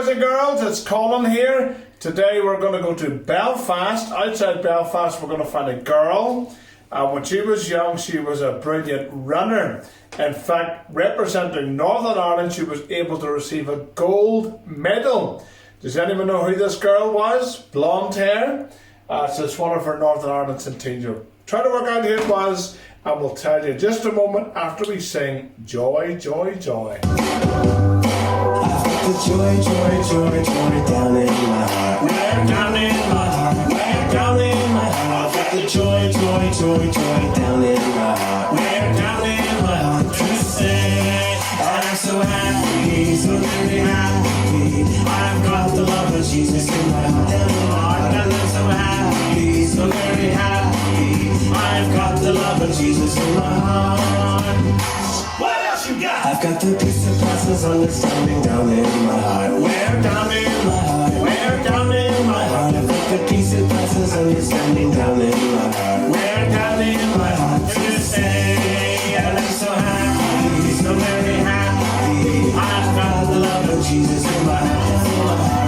boys and girls, it's Colin here. Today we're going to go to Belfast. Outside Belfast we're going to find a girl. When she was young she was a brilliant runner. In fact, representing Northern Ireland, she was able to receive a gold medal. Does anyone know who this girl was? Blonde hair. So it's one of her Northern Ireland centennial. Try to work out who it was, and we'll tell you just a moment after we sing Joy, Joy, Joy. The joy, joy, joy, joy down in my heart. Where down in my heart, where down in my heart. I've got the joy, joy, joy, joy down in my heart. Where down in my heart to say I'm so happy, so very happy. I've got the love of Jesus in my heart. And I'm so happy, so very happy. I've got the love of Jesus in my heart. What else you got? I've got the peace that passes understanding down in my heart. Where down in my heart? Where down in my heart? I've got the peace that passes understanding down in my heart. Where down in my heart to say I'm so happy, so very happy. I've got the love of Jesus in my heart.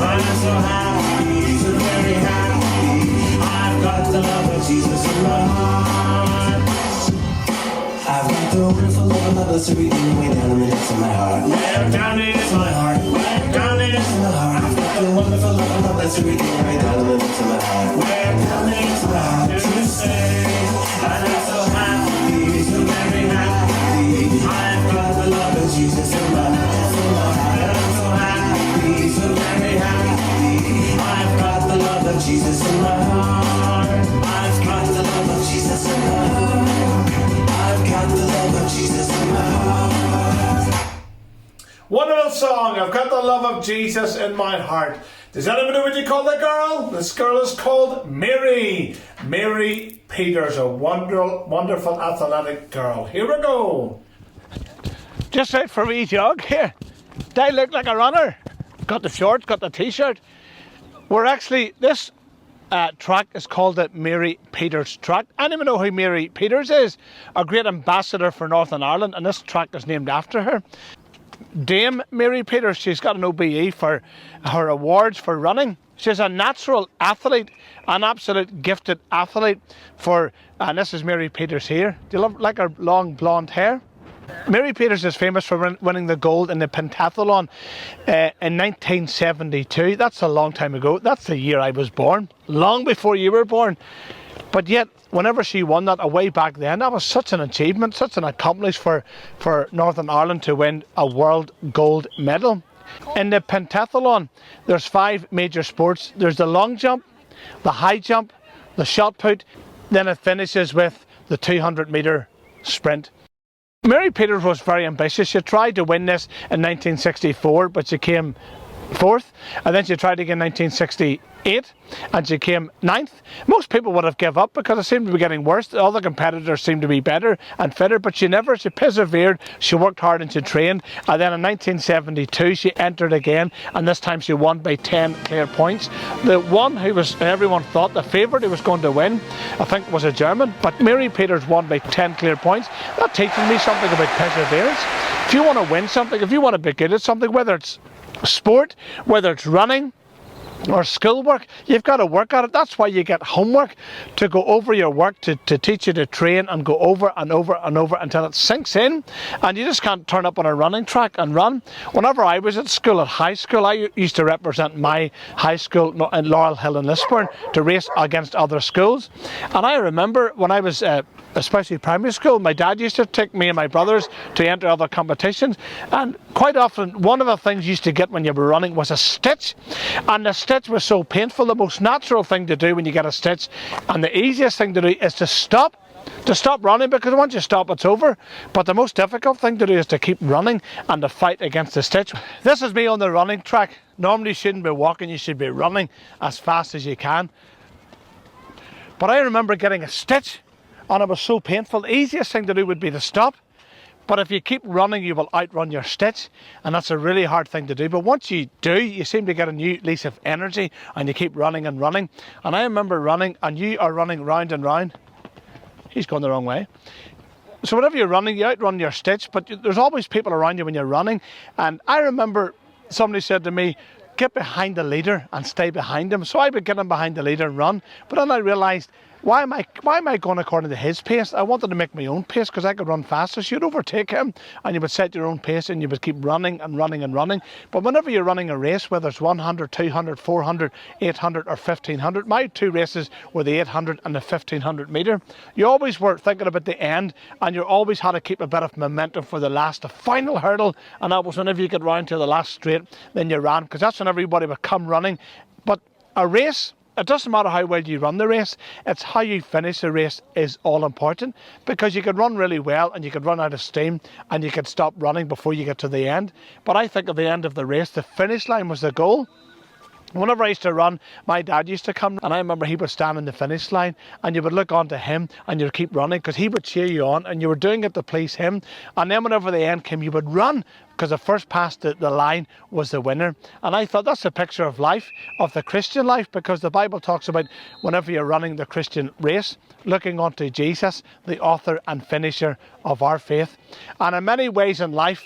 I'm so happy, so very happy. I've got the love of Jesus in my heart. I've got the wonderful love that's reading way down in the depths of my heart. Where down is my heart? Where down is my heart? I've got the wonderful love that's reading way down in the depths of my heart. Where down is my heart to say I'm so happy, so very happy. I've got the love of Jesus in my heart. I'm so happy, so very happy. I've got the love of Jesus in my heart. I've got the love of Jesus in my heart. I've got the love of Jesus in my heart. Wonderful song, I've got the love of Jesus in my heart. Does anyone know what you call that girl? This girl is called Mary. Mary Peters, a wonderful athletic girl. Here we go. Just out for a wee jog here. Do I look like a runner? Got the shorts, got the t-shirt. We're actually, this track is called the Mary Peters track. Anyone know who Mary Peters is? A great ambassador for Northern Ireland, and this track is named after her. Dame Mary Peters, she's got an OBE for her awards for running. She's a natural athlete, an absolute gifted athlete and this is Mary Peters here. Do you like her long blonde hair? Mary Peters is famous for winning the gold in the pentathlon in 1972. That's a long time ago. That's the year I was born, long before you were born. But yet, whenever she won that way back then, that was such an achievement, such an accomplishment for Northern Ireland to win a world gold medal. In the pentathlon, there's 5 major sports. There's the long jump, the high jump, the shot put, then it finishes with the 200-metre sprint. Mary Peters was very ambitious. She tried to win this in 1964, but she came 4th, and then she tried again in 1968 and she came 9th. Most people would have given up because it seemed to be getting worse. All the competitors seemed to be better and fitter, but she persevered, she worked hard and she trained, and then in 1972 she entered again, and this time she won by 10 clear points. The one who everyone thought the favourite who was going to win, I think, was a German, but Mary Peters won by 10 clear points. That teaches me something about perseverance. If you want to win something, if you want to be good at something, whether it's sport, whether it's running or schoolwork, you've got to work at it. That's why you get homework, to go over your work, to teach you to train and go over and over and over until it sinks in, and you just can't turn up on a running track and run. Whenever I was at school, at high school, I used to represent my high school in Laurel Hill in Lisburn to race against other schools, and I remember when I was especially primary school, my dad used to take me and my brothers to enter other competitions, and quite often one of the things you used to get when you were running was a stitch, and the stitch was so painful. The most natural thing to do when you get a stitch, and the easiest thing to do, is to stop running, because once you stop it's over. But the most difficult thing to do is to keep running and to fight against the stitch. This is me on the running track. Normally you shouldn't be walking, you should be running as fast as you can. But I remember getting a stitch and it was so painful. The easiest thing to do would be to stop. But if you keep running, you will outrun your stitch, and that's a really hard thing to do. But once you do, you seem to get a new lease of energy, and you keep running and running. And I remember running, and you are running round and round. He's going the wrong way. So whenever you're running, you outrun your stitch, but there's always people around you when you're running. And I remember somebody said to me, get behind the leader and stay behind him. So I would get him behind the leader and run. But then I realised, why am I going according to his pace? I wanted to make my own pace because I could run faster. So you'd overtake him and you would set your own pace and you would keep running and running and running. But whenever you're running a race, whether it's 100, 200, 400, 800 or 1500, my 2 races were the 800 and the 1500 metre. You always were thinking about the end and you always had to keep a bit of momentum for the final hurdle. And that was whenever you get round to the last straight, then you ran, because that's when everybody would come running. But a race, it doesn't matter how well you run the race, it's how you finish the race is all important, because you could run really well and you could run out of steam and you could stop running before you get to the end. But I think at the end of the race, the finish line was the goal. Whenever I used to run, my dad used to come and I remember he would stand in the finish line and you would look on to him and you'd keep running because he would cheer you on and you were doing it to please him. And then whenever the end came, you would run because the first past the line was the winner. And I thought that's a picture of life, of the Christian life, because the Bible talks about whenever you're running the Christian race, looking onto Jesus, the author and finisher of our faith. And in many ways in life,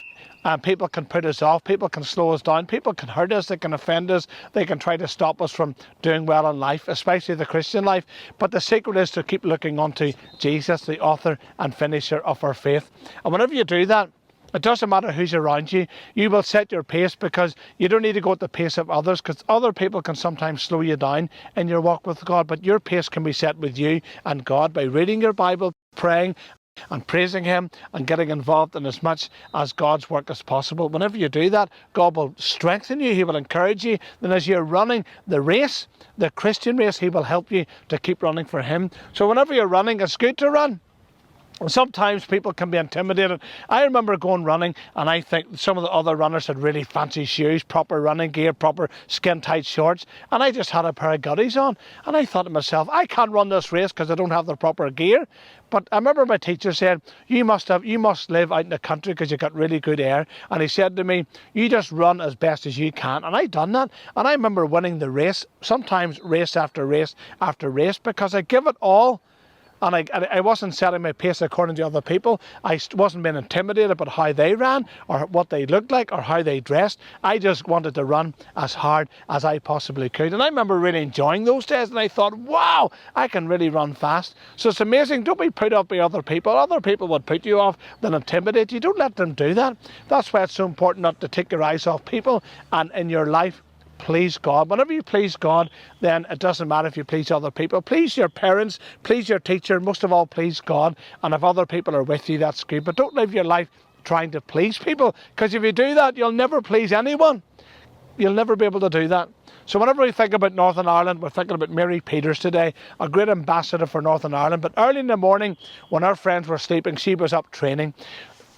people can put us off, people can slow us down, people can hurt us, they can offend us, they can try to stop us from doing well in life, especially the Christian life. But the secret is to keep looking onto Jesus, the author and finisher of our faith. And whenever you do that, it doesn't matter who's around you, you will set your pace, because you don't need to go at the pace of others, because other people can sometimes slow you down in your walk with God. But your pace can be set with you and God by reading your Bible, praying, and praising him and getting involved in as much as God's work as possible. Whenever you do that, God will strengthen you, he will encourage you. Then as you're running the race, the Christian race, he will help you to keep running for him. So whenever you're running, it's good to run. Sometimes people can be intimidated. I remember going running and I think some of the other runners had really fancy shoes, proper running gear, proper skin tight shorts, and I just had a pair of gutties on. And I thought to myself, I can't run this race because I don't have the proper gear. But I remember my teacher said, you must live out in the country because you've got really good air. And he said to me, you just run as best as you can. And I done that. And I remember winning the race, sometimes race after race after race, because I give it all. And I wasn't setting my pace according to other people. I wasn't being intimidated about how they ran or what they looked like or how they dressed. I just wanted to run as hard as I possibly could. And I remember really enjoying those days. And I thought, wow, I can really run fast. So it's amazing. Don't be put off by other people. Other people would put you off, then intimidate you. Don't let them do that. That's why it's so important not to take your eyes off people and in your life. Please God. Whenever you please God, then it doesn't matter if you please other people. Please your parents, please your teacher, most of all please God. And if other people are with you, that's good. But don't live your life trying to please people, because if you do that, you'll never please anyone. You'll never be able to do that. So whenever we think about Northern Ireland, we're thinking about Mary Peters today, a great ambassador for Northern Ireland. But early in the morning, when our friends were sleeping, she was up training.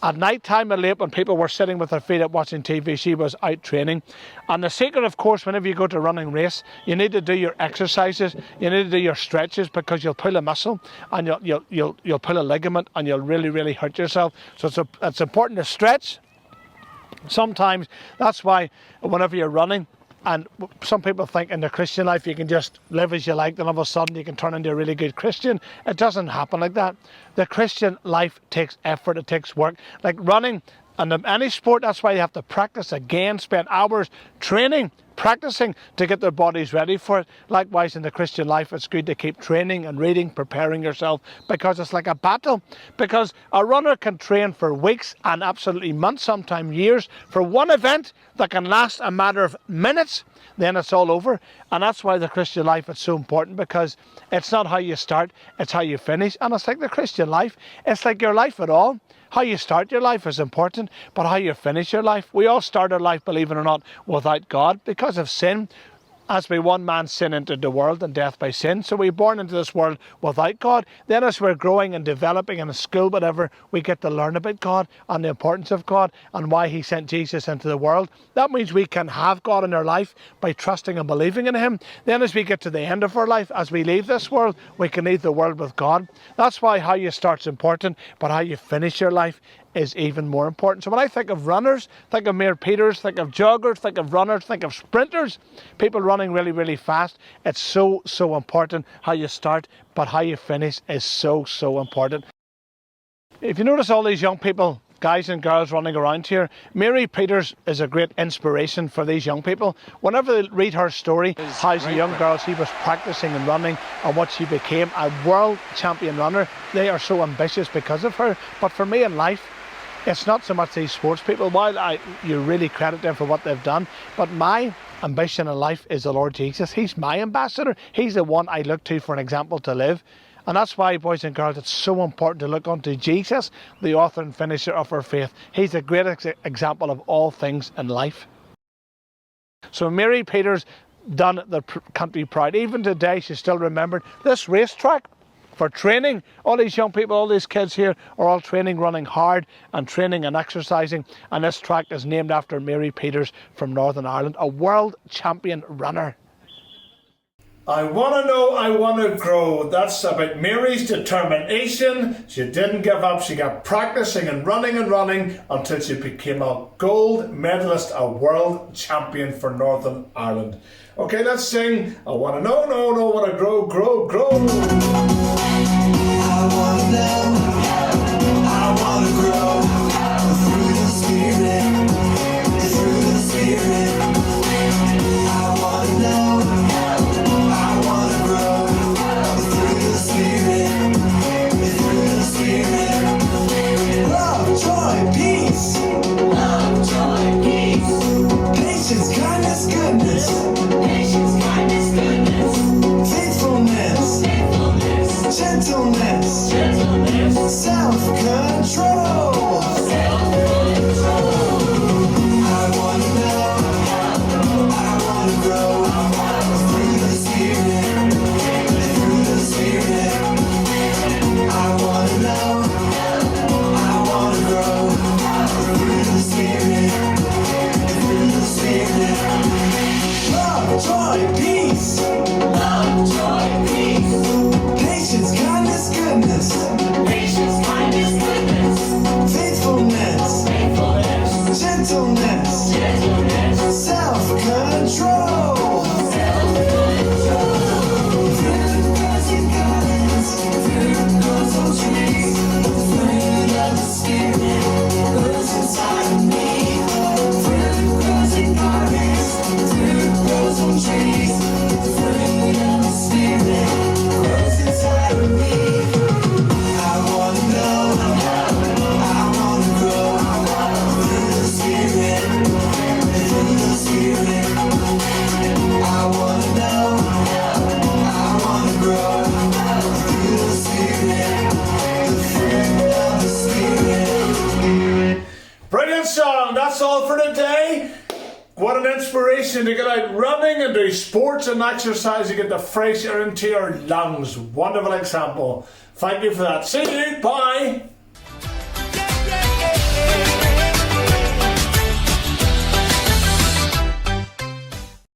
At night time and late, when people were sitting with their feet up watching TV, she was out training. And the secret, of course, whenever you go to a running race, you need to do your exercises, you need to do your stretches, because you'll pull a muscle and you'll pull a ligament and you'll really, really hurt yourself. So it's important to stretch. Sometimes that's why whenever you're running, and some people think in the Christian life you can just live as you like, then all of a sudden you can turn into a really good Christian. It doesn't happen like that. The Christian life takes effort, it takes work. Like running and any sport, that's why you have to practice again, spend hours training, practicing to get their bodies ready for it. Likewise in the Christian life, it's good to keep training and reading, preparing yourself, because it's like a battle. Because a runner can train for weeks and absolutely months, sometimes years, for one event that can last a matter of minutes, then it's all over. And that's why the Christian life is so important, because it's not how you start, it's how you finish. And it's like the Christian life, it's like your life at all. How you start your life is important, but how you finish your life. We all start our life, believe it or not, without God because of sin. As by one man sin entered the world, and death by sin. So we're born into this world without God. Then as we're growing and developing in a school, whatever, we get to learn about God and the importance of God and why he sent Jesus into the world. That means we can have God in our life by trusting and believing in him. Then as we get to the end of our life, as we leave this world, we can leave the world with God. That's why how you start's important, but how you finish your life is even more important. So when I think of runners, think of Mary Peters, think of joggers, think of runners, think of sprinters, people running really, really fast. It's so, so important how you start, but how you finish is so, so important. If you notice all these young people guys and girls running around here. Mary Peters is a great inspiration for these young people. Whenever they read her story, how as a young girl she was practicing and running and what she became, a world champion runner, they are so ambitious because of her. But for me in life, it's not so much these sports people, while you really credit them for what they've done, but my ambition in life is the Lord Jesus. He's my ambassador. He's the one I look to for an example to live. And that's why, boys and girls, it's so important to look unto Jesus, the author and finisher of our faith. He's a great example of all things in life. So Mary Peters done the country proud. Even today, she's still remembered. This racetrack for training, all these young people, all these kids here are all training, running hard and training and exercising. And this track is named after Mary Peters from Northern Ireland, a world champion runner. I want to know, I want to grow. That's about Mary's determination. She didn't give up. She kept practicing and running until she became a gold medalist, a world champion for Northern Ireland. Okay, let's sing. I want to know, I want to grow. I want to know, I want to grow through the Spirit, through the Spirit. I want to know. Gentleness, self-control. I want to know, I want to grow through the Spirit, through the Spirit. I want to know, I want to grow through the Spirit, through the Spirit. Love, joy, peace. Love, joy, peace. Patience, kindness, goodness. Patience, kindness, goodness. Faithfulness. Faithfulness. Gentleness. Gentleness. Self-control. Self-control. Fruit grows in gardens. Fruit grows on trees. The fruit of the Spirit grows inside of me. Fruit grows in gardens. Fruit grows on trees. The fruit of the Spirit. Brilliant song. That's all for today. What an inspiration to get out running and do sports and exercise to get the fresh air into your lungs. Wonderful example. Thank you for that. See you. Bye.